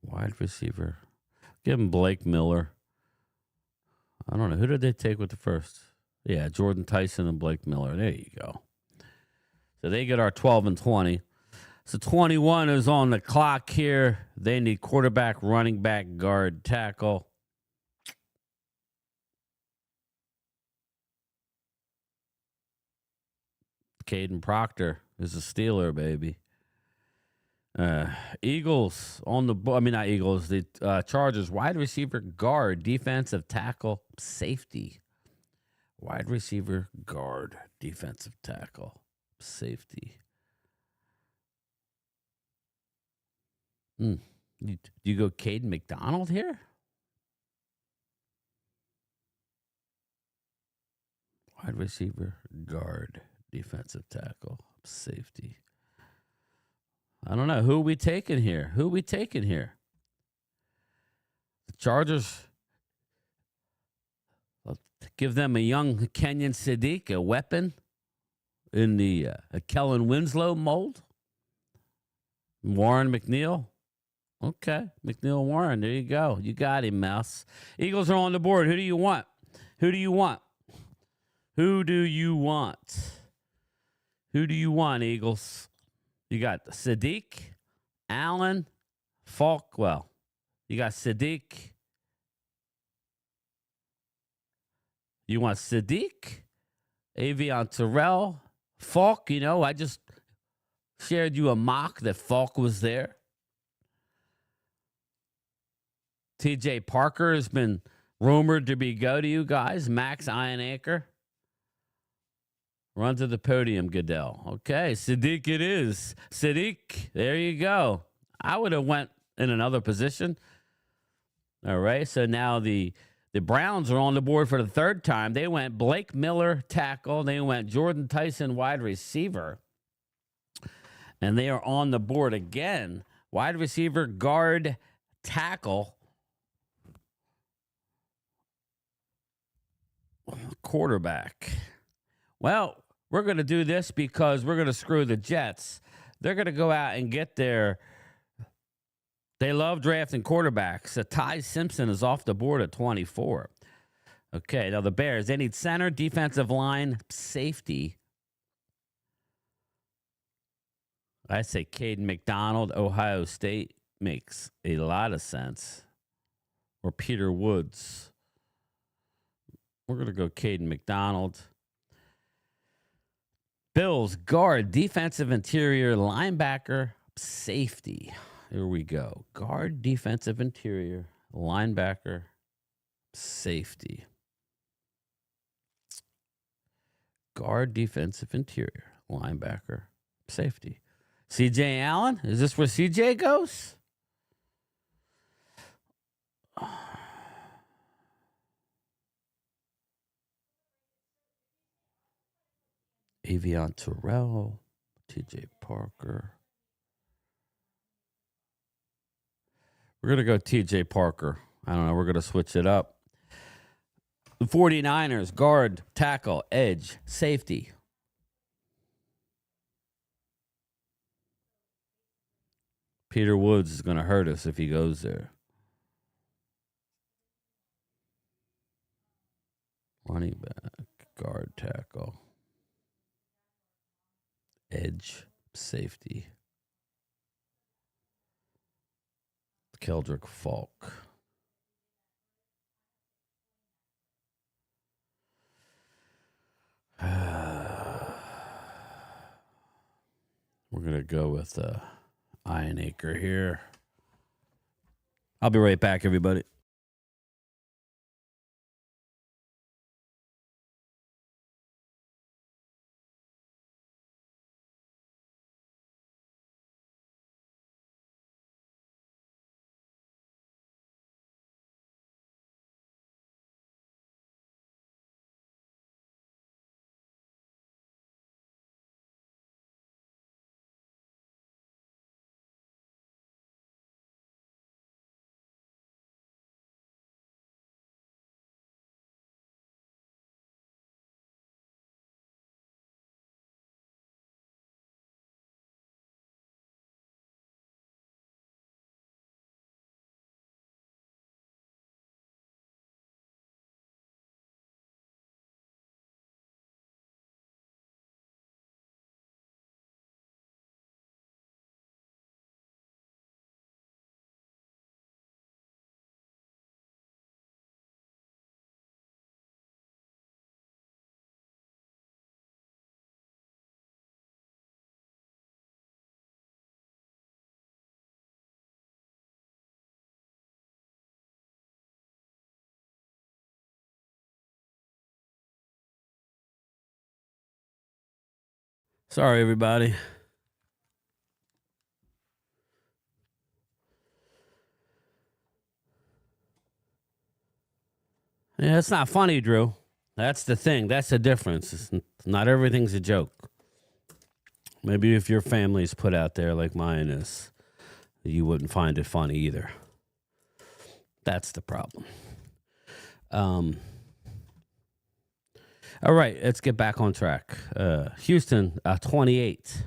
Wide receiver. Give him Blake Miller. I don't know. Who did they take with the first? Yeah, Jordan Tyson and Blake Miller. There you go. So they get our 12 and 20. So 21 is on the clock here. They need quarterback, running back, guard, tackle. Caden Proctor is a Steeler, baby. Eagles on the I mean, not Eagles. The Chargers, wide receiver, guard, defensive tackle, safety. Wide receiver, guard, defensive tackle, safety. Do you go Caden McDonald here? Wide receiver, guard, defensive tackle, safety. I don't know. Who are we taking here? The Chargers, I'll give them a young Kenyon Sadiq, a weapon in the Kellen Winslow mold. Warren McNeil. Okay, McNeil Warren. There you go. You got him, Mouse. Eagles are on the board. Who do you want? Who do you want, Eagles? You got Sadiq, Allen, Falk. Well, you got Sadiq. You want Sadiq, Avion Terrell, Falk. You know, I just shared you a mock that Falk was there. TJ Parker has been rumored to be go to you guys. Max Ironacre. Run to the podium, Goodell. Okay, Sadiq it is. Sadiq, there you go. I would have went in another position. All right, so now the Browns are on the board for the third time. They went Blake Miller, tackle. They went Jordan Tyson, wide receiver. And they are on the board again. Wide receiver, guard, tackle. Quarterback. Well, we're going to do this because we're going to screw the Jets. They're going to go out and get their. They love drafting quarterbacks. So Ty Simpson is off the board at 24. Okay, now the Bears, they need center, defensive line, safety. I say Caden McDonald, Ohio State makes a lot of sense. Or Peter Woods. We're going to go Caden McDonald. Bills, guard, defensive interior, linebacker, safety. Here we go. Guard, defensive interior, linebacker, safety. Guard, defensive interior, linebacker, safety. CJ Allen? Is this where CJ goes? Avion Terrell, TJ Parker. We're going to go TJ Parker. I don't know. We're going to switch it up. The 49ers, guard, tackle, edge, safety. Peter Woods is going to hurt us if he goes there. Running back, guard, tackle. Edge, safety. Keldrick Falk. We're going to go with Ironacre here. I'll be right back, everybody. Sorry, everybody. Yeah, it's not funny, Drew. That's the thing. That's the difference. Not everything's a joke. Maybe if your family's put out there like mine is, you wouldn't find it funny either. That's the problem. All right, let's get back on track. Houston, 28.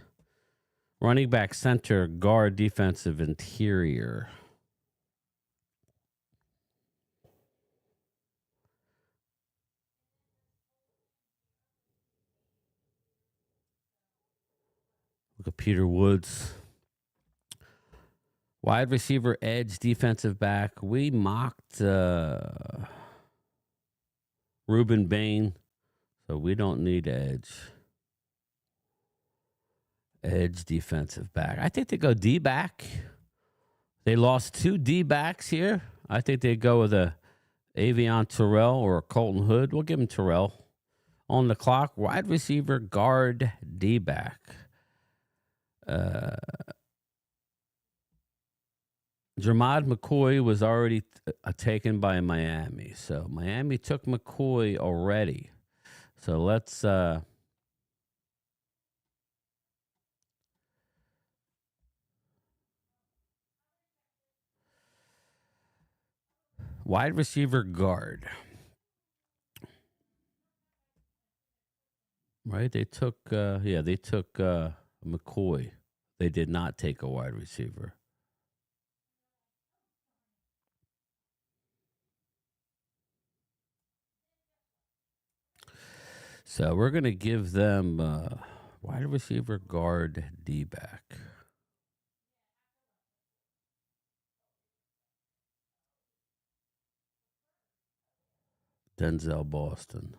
Running back, center, guard, defensive, interior. Look at Peter Woods. Wide receiver, edge, defensive back. We mocked Reuben Bain, so we don't need edge. Edge, defensive back. I think they go D-back. They lost 2 D-backs here. I think they go with a Avion Terrell or a Colton Hood. We'll give him Terrell. On the clock, wide receiver, guard, D-back. Jermod McCoy was already taken by Miami. So Miami took McCoy already. So let's wide receiver, guard. Right? They took McCoy. They did not take a wide receiver. So we're going to give them wide receiver, guard, D-back. Denzel Boston.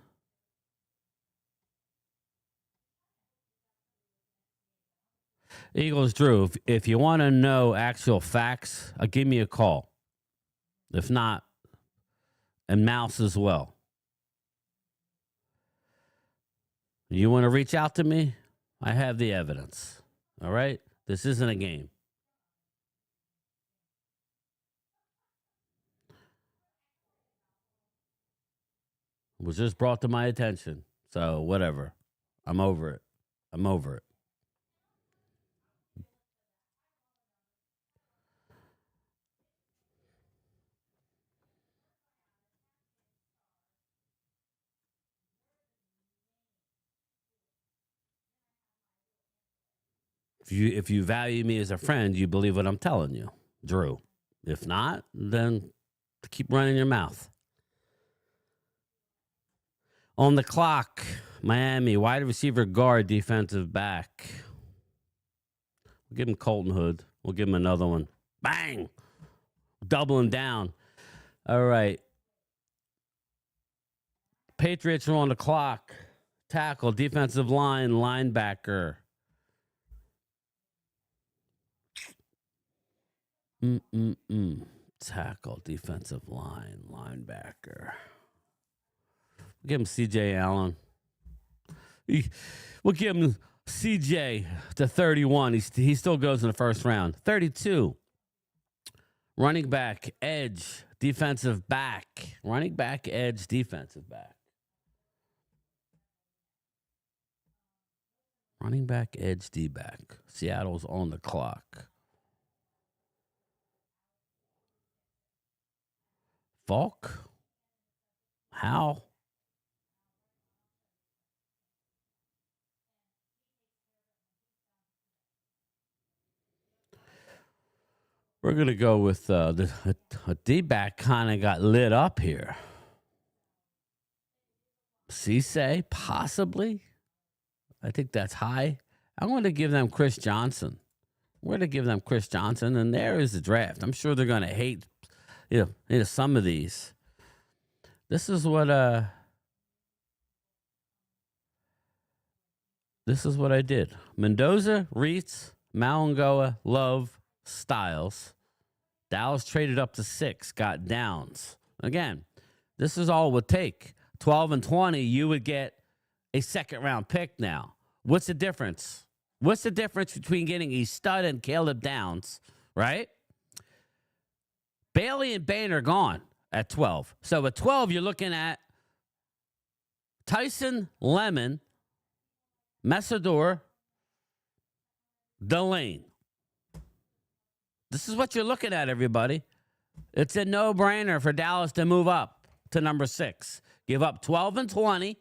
Eagles, Drew, if you want to know actual facts, give me a call. If not, and Mouse as well. You want to reach out to me? I have the evidence. All right? This isn't a game. It was just brought to my attention. So, whatever. I'm over it. I'm over it. If you value me as a friend, you believe what I'm telling you, Drew. If not, then keep running your mouth. On the clock, Miami, wide receiver, guard, defensive back. We'll give him Colton Hood. We'll give him another one. Bang! Double him down. All right. Patriots are on the clock. Tackle, defensive line, linebacker. Tackle, defensive line, linebacker. We'll give him C.J. Allen. We'll give him C.J. to 31. He still goes in the first round. 32. Running back, edge, defensive back. Running back, edge, defensive back. Running back, edge, D-back. Seattle's on the clock. Falk? How? We're going to go with a D-back kind of got lit up here. Cisse, possibly. I think that's high. I'm going to give them Chris Johnson. We're going to give them Chris Johnson, and there is the draft. I'm sure they're going to hate some of these. This is what I did. Mendoza, Reitz, Malangoa, Love, Styles. Dallas traded up to 6, got Downs. Again, this is all it would take. 12 and 20, you would get a second round pick now. What's the difference? What's the difference between getting a stud and Caleb Downs, right? Bailey and Bain are gone at 12. So at 12, you're looking at Tyson, Lemon, Messador, Delane. This is what you're looking at, everybody. It's a no-brainer for Dallas to move up to number 6. Give up 12 and 20,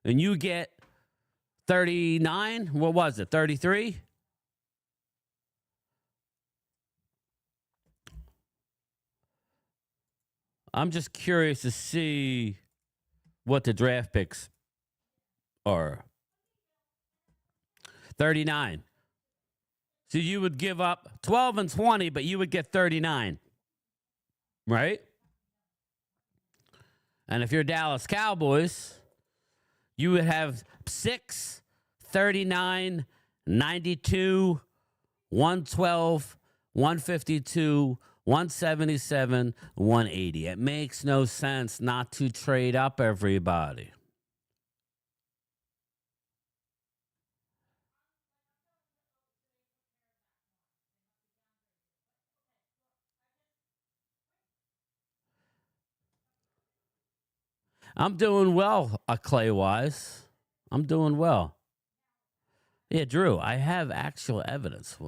and you get 39. What was it, 33? I'm just curious to see what the draft picks are. 39. So you would give up 12 and 20, but you would get 39. Right? And if you're Dallas Cowboys, you would have 6, 39, 92, 112, 152, 177, 180. It makes no sense not to trade up, everybody. I'm doing well, Clay-wise. I'm doing well. Yeah, Drew, I have actual evidence.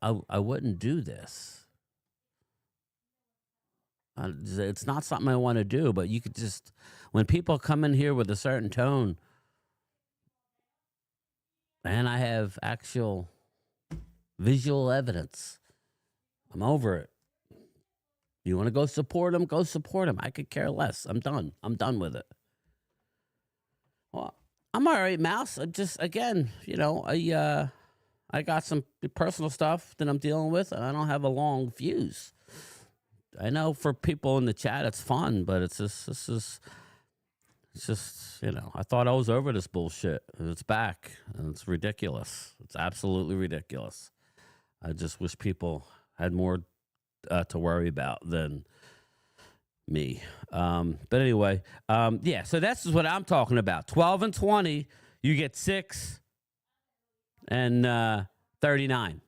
I wouldn't do this. It's not something I want to do, but you could just, when people come in here with a certain tone, and I have actual visual evidence, I'm over it. You want to go support him? Go support him. I could care less. I'm done. I'm done with it. Well, I'm all right, Mouse. I just, again, I got some personal stuff that I'm dealing with, and I don't have a long fuse. I know for people in the chat, it's fun, but it's just, I thought I was over this bullshit, and it's back, and it's ridiculous. It's absolutely ridiculous. I just wish people had more to worry about than me. But anyway, so that's what I'm talking about. 12 and 20, you get 6 and 39.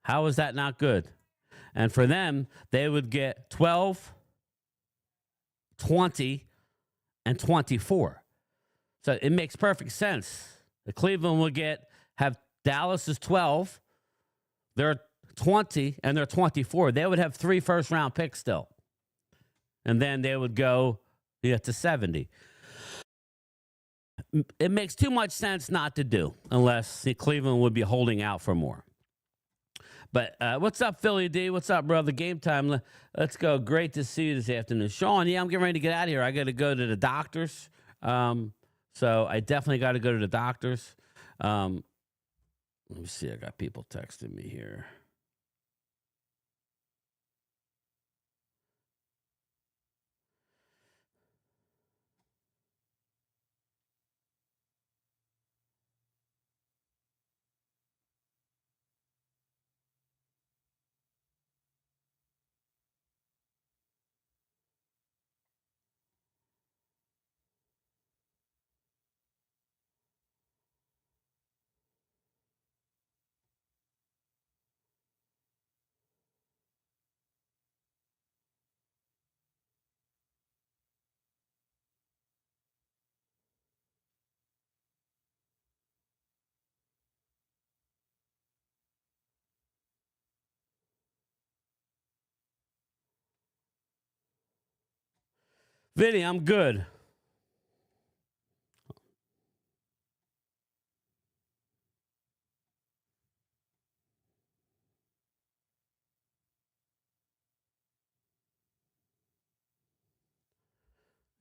How is that not good? And for them, they would get 12, 20, and 24. So it makes perfect sense. The Cleveland will have Dallas is 12. They're 20 and they're 24. They would have 3 first-round picks still. And then they would go to 70. It makes too much sense not to do unless Cleveland would be holding out for more. But what's up, Philly D? What's up, brother? Game time. Let's go. Great to see you this afternoon. Sean, I'm getting ready to get out of here. I got to go to the doctors. So I definitely got to go to the doctors. Let me see. I got people texting me here. Vinny, I'm good.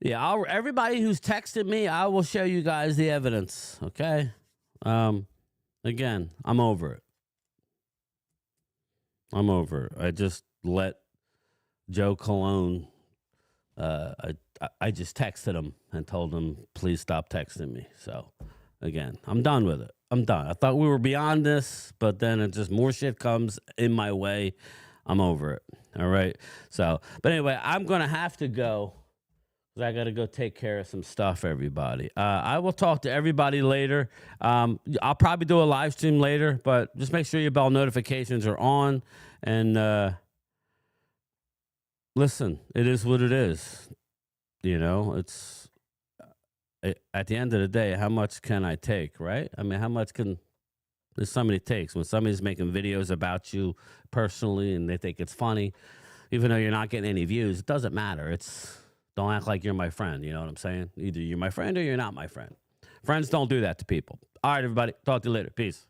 Yeah, everybody who's texted me, I will show you guys the evidence, okay? Again, I'm over it. I just let Joe Cologne, I just texted him and told him, please stop texting me. So, again, I'm done with it. I'm done. I thought we were beyond this, but then it just more shit comes in my way. I'm over it. All right? So, but anyway, I'm going to have to go 'cause I got to go take care of some stuff, everybody. I will talk to everybody later. I'll probably do a live stream later, but just make sure your bell notifications are on. And listen, it is what it is. You know, at the end of the day, how much can I take, right? I mean, how much can somebody takes when somebody's making videos about you personally and they think it's funny, even though you're not getting any views? It doesn't matter. Don't act like you're my friend. You know what I'm saying? Either you're my friend or you're not my friend. Friends don't do that to people. All right, everybody. Talk to you later. Peace.